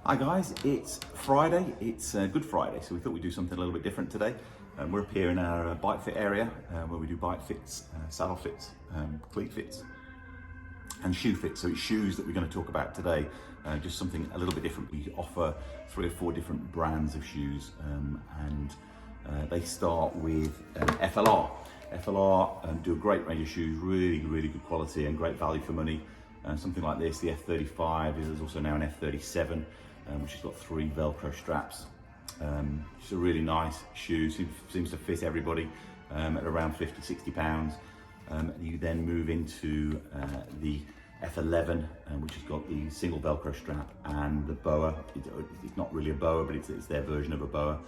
Hi guys, it's Friday, it's Good Friday, so we thought we'd do something a little bit different today. We're up here in our bike fit area where we do bike fits, saddle fits, cleat fits and shoe fits. So it's shoes that we're going to talk about today, just something a little bit different. We offer 3 or 4 different brands of shoes and they start with FLR. FLR do a great range of shoes, really good quality and great value for money. Something like this, the F35, there's also now an F37, which has got 3 Velcro straps. It's a really nice shoe, seems to fit everybody at around 50-60 pounds. You then move into the F11, which has got the single Velcro strap and the boa. It's not really a boa, but it's their version of a boa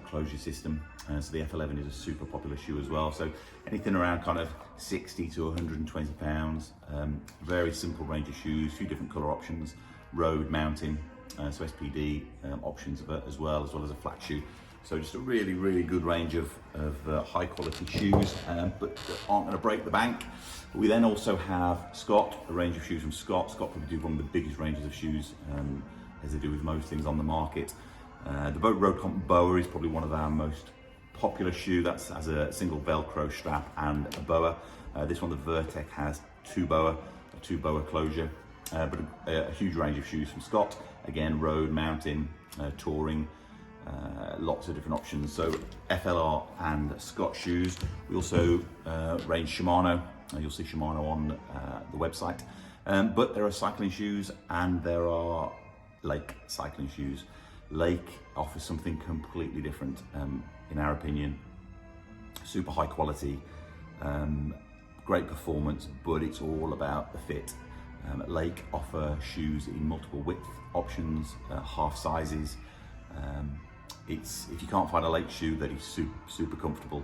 closure system. So the F11 is a super popular shoe as well. So anything around kind of 60 to 120 pounds. Very simple range of shoes, a few different color options, road, mountain, so SPD options as well as a flat shoe. So just a really good range of high quality shoes, but that aren't going to break the bank. We then also have Scott, a range of shoes from Scott. Scott probably do one of the biggest ranges of shoes, as they do with most things on the market. The Road Comp Boa is probably one of our most popular shoe. That has a single Velcro strap and a boa. This one, the Vertec, has 2 boa closure, but a huge range of shoes from Scott. Again, road, mountain, touring, lots of different options. So FLR and Scott shoes. We also range Shimano. You'll see Shimano on the website. But there are cycling shoes and there are Lake cycling shoes. Lake offers something completely different, in our opinion. Super high quality, great performance, but it's all about the fit. Lake offer shoes in multiple width options, half sizes. If you can't find a Lake shoe that is super comfortable,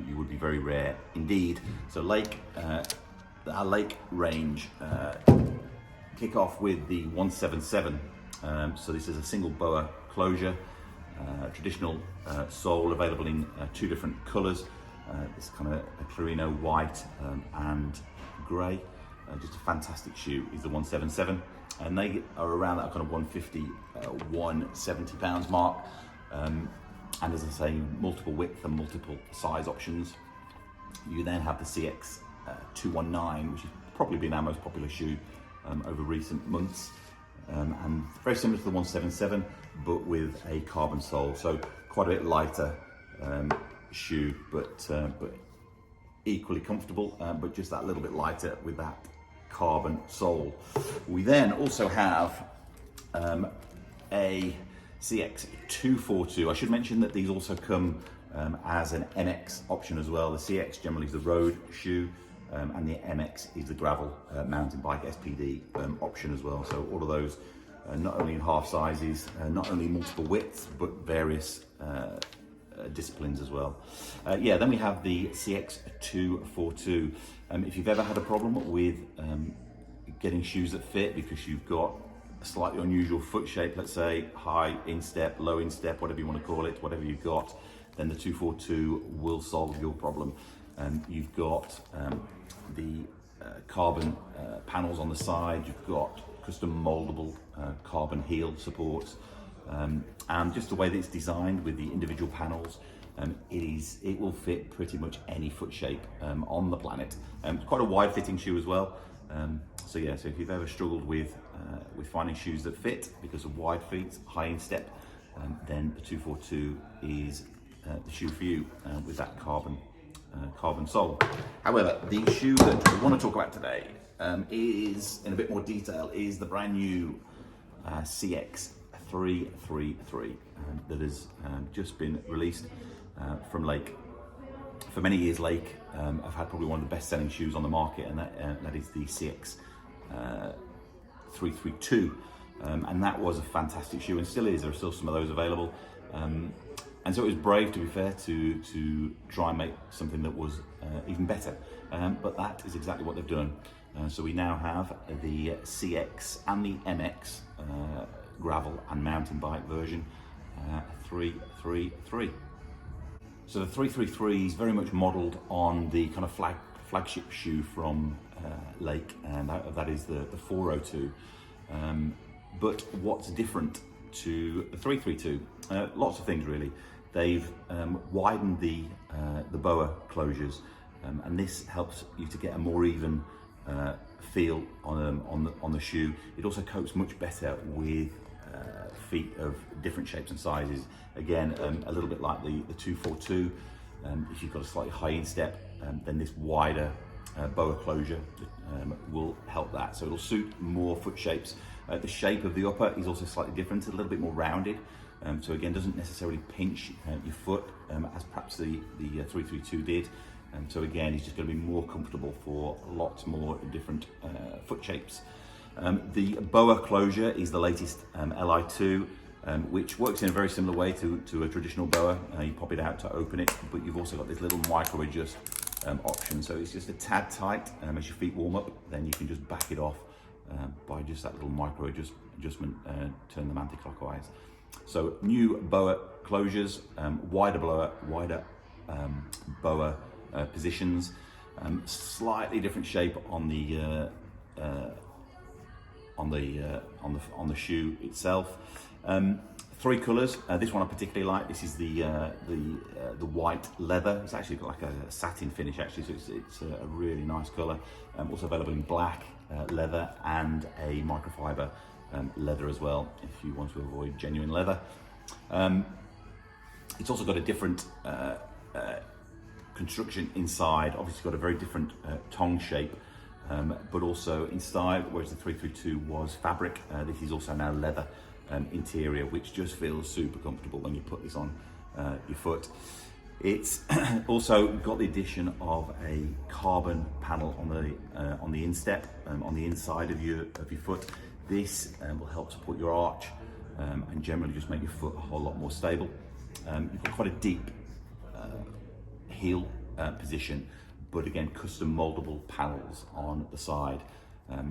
you would be very rare indeed. So Lake, our Lake range kick off with the 177. So this is a single boa closure, traditional sole, available in 2 different colors. This kind of a Clarino white and gray. Just a fantastic shoe is the 177, and they are around that kind of 150, 170 pounds mark. And as I say, multiple width and multiple size options. You then have the CX334, which has probably been our most popular shoe over recent months. And very similar to the 177, but with a carbon sole, so quite a bit lighter shoe, but equally comfortable, but just that little bit lighter with that carbon sole. We then also have a CX334. I should mention that these also come as an MX option as well. The CX generally is the road shoe, and the MX is the gravel mountain bike SPD option as well. So all of those, not only in half sizes, not only multiple widths, but various disciplines as well. Then we have the CX242. If you've ever had a problem with getting shoes that fit because you've got a slightly unusual foot shape, let's say high instep, low instep, whatever you want to call it, whatever you've got, then the 242 will solve your problem. You've got the carbon panels on the side, you've got custom moldable carbon heel supports, and just the way that it's designed with the individual panels, it will fit pretty much any foot shape on the planet. It's quite a wide fitting shoe as well. So if you've ever struggled with finding shoes that fit because of wide feet, high instep, then the 242 is the shoe for you with that carbon sole. However, the shoe that we want to talk about today is, in a bit more detail, is the brand new CX333 that has just been released from Lake. For many years, Lake have had probably one of the best-selling shoes on the market, and that is the CX332, and that was a fantastic shoe, and still is. There are still some of those available. And so it was brave, to be fair, to try and make something that was even better. But that is exactly what they've done. So we now have the CX and the MX gravel and mountain bike version 333. So the 333 is very much modelled on the kind of flagship shoe from Lake, and that is the 402. But what's different to the 332? Lots of things really. They've widened the boa closures, and this helps you to get a more even feel on the shoe. It also copes much better with feet of different shapes and sizes. Again, a little bit like the 242. If you've got a slightly high instep, then this wider boa closure will help that. So it'll suit more foot shapes. The shape of the upper is also slightly different, a little bit more rounded. So again, doesn't necessarily pinch your foot as perhaps the 332 did. So again, it's just going to be more comfortable for lots more different foot shapes. The boa closure is the latest Li2, which works in a very similar way to a traditional boa. You pop it out to open it, but you've also got this little micro adjust option. So it's just a tad tight. As your feet warm up, then you can just back it off by just that little micro adjustment, turn them anti-clockwise. So new boa closures, wider boa positions, slightly different shape on the shoe itself. 3 colours. This one I particularly like. This is the white leather. It's actually got like a satin finish actually, so it's a really nice colour. Also available in black leather and a microfiber leather as well, if you want to avoid genuine leather. It's also got a different construction inside. Obviously got a very different tongue shape, but also inside, whereas the 332 was fabric, this is also now leather interior, which just feels super comfortable when you put this on your foot. It's also got the addition of a carbon panel on the instep, on the inside of your foot. This will help support your arch and generally just make your foot a whole lot more stable. You've got quite a deep heel position, but again, custom moldable panels on the side.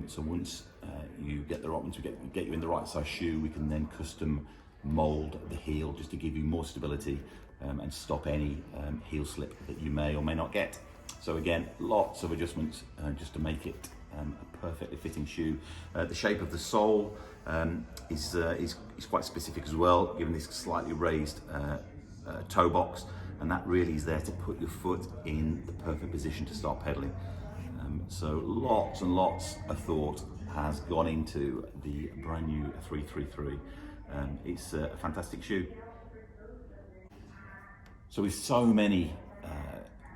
So once you get the right one to get you in the right size shoe, we can then custom mold the heel just to give you more stability and stop any heel slip that you may or may not get. So again, lots of adjustments just to make it a perfectly fitting shoe. The shape of the sole is quite specific as well, given this slightly raised toe box, and that really is there to put your foot in the perfect position to start pedaling. So lots and lots of thought has gone into the brand new 333. It's a fantastic shoe. So with so many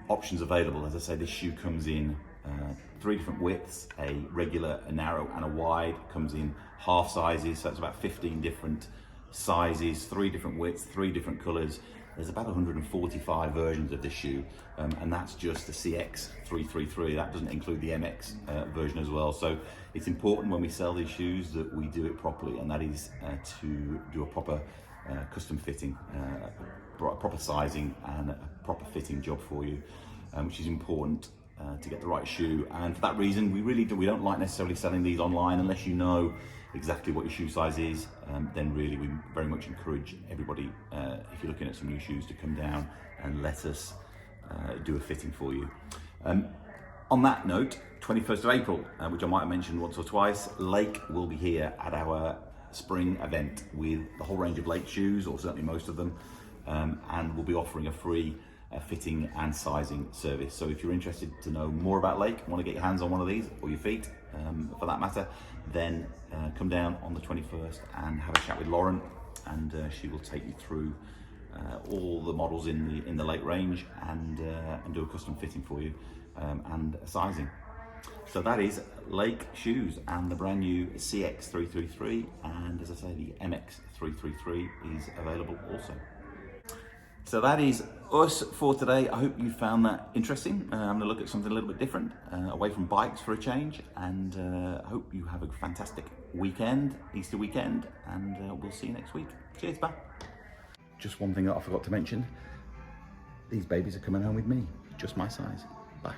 options available, as I say, this shoe comes in 3 different widths, a regular, a narrow and a wide. Comes in half sizes, so it's about 15 different sizes, 3 different widths, 3 different colors. There's about 145 versions of this shoe, and that's just the CX333. That doesn't include the MX version as well. So it's important when we sell these shoes that we do it properly, and that is to do a proper custom fitting, proper sizing and a proper fitting job for you, which is important to get the right shoe. And for that reason, we don't like necessarily selling these online unless you know exactly what your shoe size is. Then really we very much encourage everybody, if you're looking at some new shoes, to come down and let us do a fitting for you. On that note, 21st of April, which I might have mentioned once or twice, Lake will be here at our spring event with the whole range of Lake shoes, or certainly most of them, and we'll be offering a free fitting and sizing service. So if you're interested to know more about Lake, want to get your hands on one of these, or your feet for that matter, then come down on the 21st and have a chat with Lauren, and she will take you through all the models in the Lake range and do a custom fitting for you and sizing. So that is Lake shoes and the brand new CX333, and as I say, the MX333 is available also. So that is us for today. I hope you found that interesting. I'm going to look at something a little bit different, away from bikes for a change, and I hope you have a fantastic weekend, Easter weekend, and we'll see you next week. Cheers, bye. Just one thing that I forgot to mention, these babies are coming home with me, just my size. Bye.